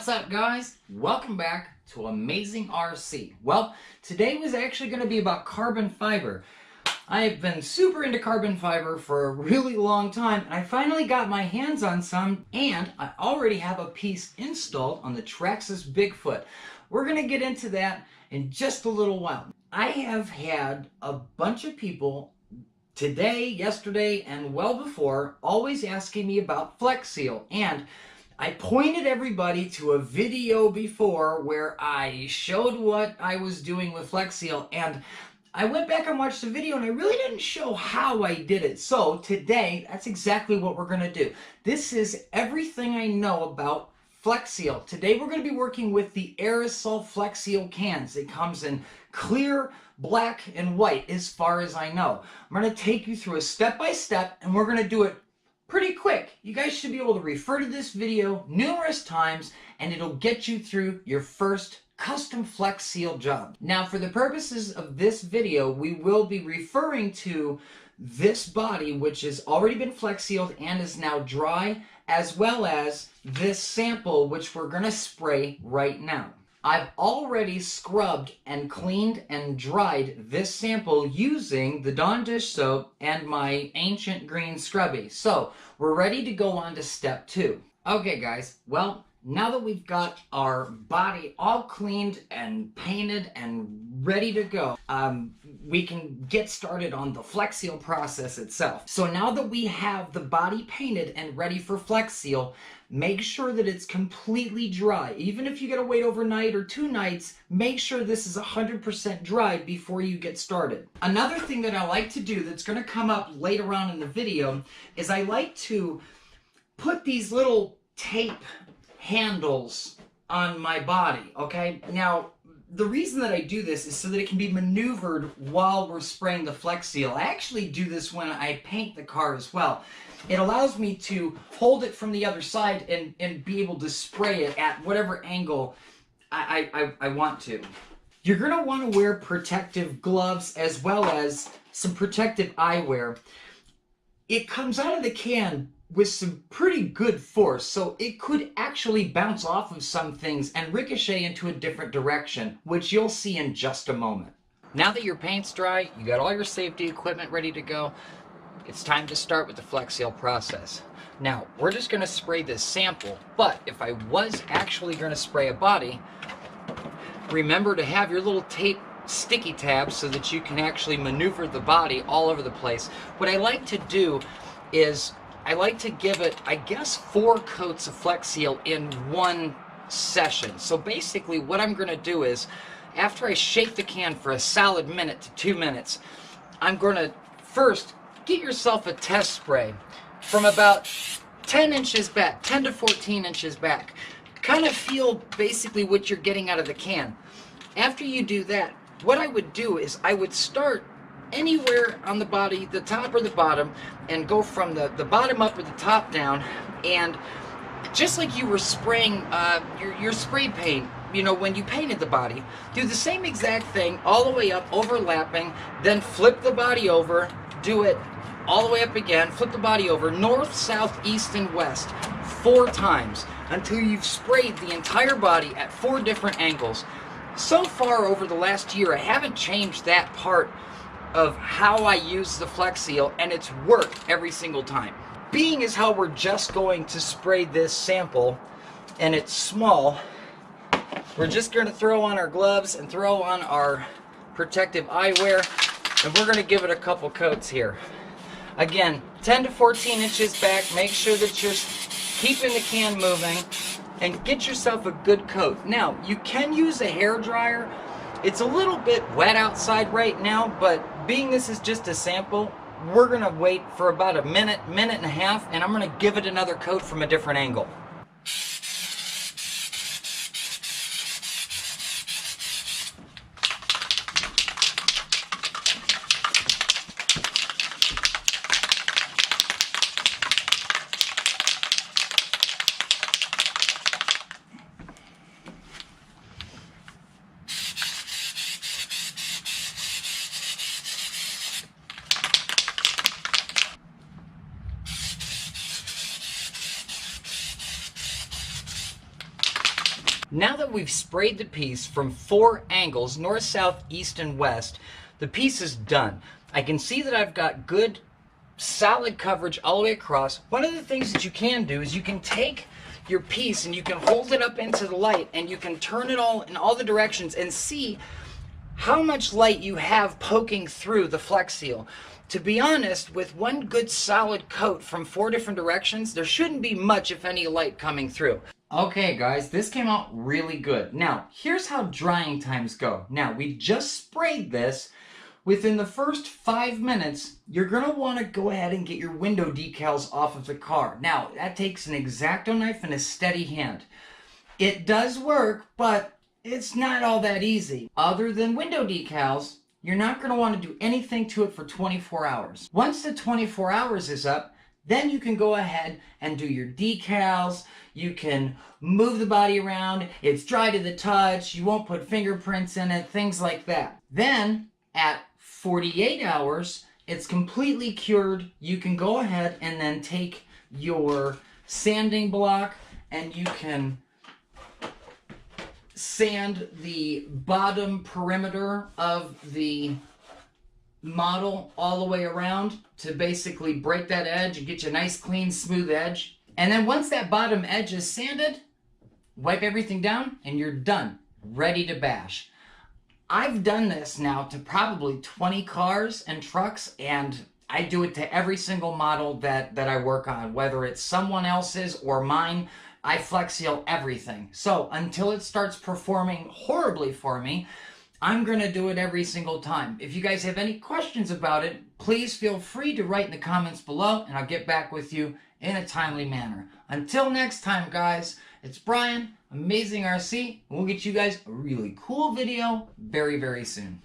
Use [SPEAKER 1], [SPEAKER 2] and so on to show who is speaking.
[SPEAKER 1] What's up, guys? Welcome back to Amazing RC. Well, today was actually going to be about carbon fiber. I have been super into carbon fiber for a really long time, and I finally got my hands on some, and I already have a piece installed on the Traxxas Bigfoot. We're going to get into that in just a little while. I have had a bunch of people today, yesterday, and well before always asking me about Flex Seal, and I pointed everybody to a video before where I showed what I was doing with Flex Seal, and I went back and watched the video and I really didn't show how I did it. So today, that's exactly what we're going to do. This is everything I know about Flex Seal. Today we're going to be working with the aerosol Flex Seal cans. It comes in clear, black, and white as far as I know. I'm going to take you through a step-by-step and we're going to do it pretty quick. You guys should be able to refer to this video numerous times and it'll get you through your first custom Flex Seal job. Now, for the purposes of this video, we will be referring to this body, which has already been Flex Sealed and is now dry, as well as this sample, which we're going to spray right now. I've already scrubbed and cleaned and dried this sample using the Dawn dish soap and my ancient green scrubby. So we're ready to go on to step 2. Okay, guys, well, now that we've got our body all cleaned and painted and ready to go, we can get started on the Flex Seal process itself. So now that we have the body painted and ready for Flex Seal, make sure that it's completely dry. Even if you gotta wait overnight or 2 nights, make sure this is 100% dry before you get started. Another thing that I like to do that's gonna come up later on in the video is I like to put these little tape handles on my body, okay? Now, the reason that I do this is so that it can be maneuvered while we're spraying the Flex Seal. I actually do this when I paint the car as well. It allows me to hold it from the other side and be able to spray it at whatever angle I want to. You're going to want to wear protective gloves as well as some protective eyewear. It comes out of the can with some pretty good force, so it could actually bounce off of some things and ricochet into a different direction, which you'll see in just a moment. Now that your paint's dry, you got all your safety equipment ready to go, it's time to start with the Flex Seal process. Now, we're just going to spray this sample, but if I was actually going to spray a body, remember to have your little tape sticky tabs so that you can actually maneuver the body all over the place. What I like to do is I like to give it, I guess, 4 coats of Flex Seal in one session. So basically what I'm going to do is, after I shake the can for a solid minute to 2 minutes, I'm going to first get yourself a test spray from about 10 inches back, 10 to 14 inches back. Kind of feel basically what you're getting out of the can. After you do that, what I would do is I would start anywhere on the body, the top or the bottom, and go from the bottom up or the top down, and just like you were spraying your spray paint, you know, when you painted the body, do the same exact thing all the way up, overlapping, then flip the body over, do it all the way up again, flip the body over, north, south, east, and west, 4 times, until you've sprayed the entire body at 4 different angles. So far over the last year, I haven't changed that part of how I use the Flex Seal, and it's worked every single time. Being as how we're just going to spray this sample, and it's small, we're just going to throw on our gloves and throw on our protective eyewear, and we're going to give it a couple coats here. Again, 10 to 14 inches back, make sure that you're keeping the can moving, and get yourself a good coat. Now, you can use a hair dryer. It's a little bit wet outside right now, but being this is just a sample, we're going to wait for about a minute, minute and a half, and I'm going to give it another coat from a different angle. Now that we've sprayed the piece from 4 angles, north, south, east, and west, the piece is done. I can see that I've got good solid coverage all the way across. One of the things that you can do is you can take your piece and you can hold it up into the light and you can turn it all in all the directions and see how much light you have poking through the Flex Seal. To be honest, with one good solid coat from 4 different directions, there shouldn't be much, if any, light coming through. Okay guys, this came out really good. Now, here's how drying times go. Now, we just sprayed this. Within the first 5 minutes, you're going to want to go ahead and get your window decals off of the car. Now, that takes an X-Acto knife and a steady hand. It does work, but it's not all that easy. Other than window decals, you're not going to want to do anything to it for 24 hours. Once the 24 hours is up, then you can go ahead and do your decals. You can move the body around. It's dry to the touch. You won't put fingerprints in it, things like that. Then, at 48 hours, it's completely cured. You can go ahead and then take your sanding block and you can sand the bottom perimeter of the model all the way around to basically break that edge and get you a nice, clean, smooth edge. And then once that bottom edge is sanded, wipe everything down and you're done, ready to bash. I've done this now to probably 20 cars and trucks, and I do it to every single model that I work on, whether it's someone else's or mine. I Flex Seal everything. So until it starts performing horribly for me, I'm going to do it every single time. If you guys have any questions about it, please feel free to write in the comments below, and I'll get back with you in a timely manner. Until next time, guys, it's Brian, Amazing RC, and we'll get you guys a really cool video very, very soon.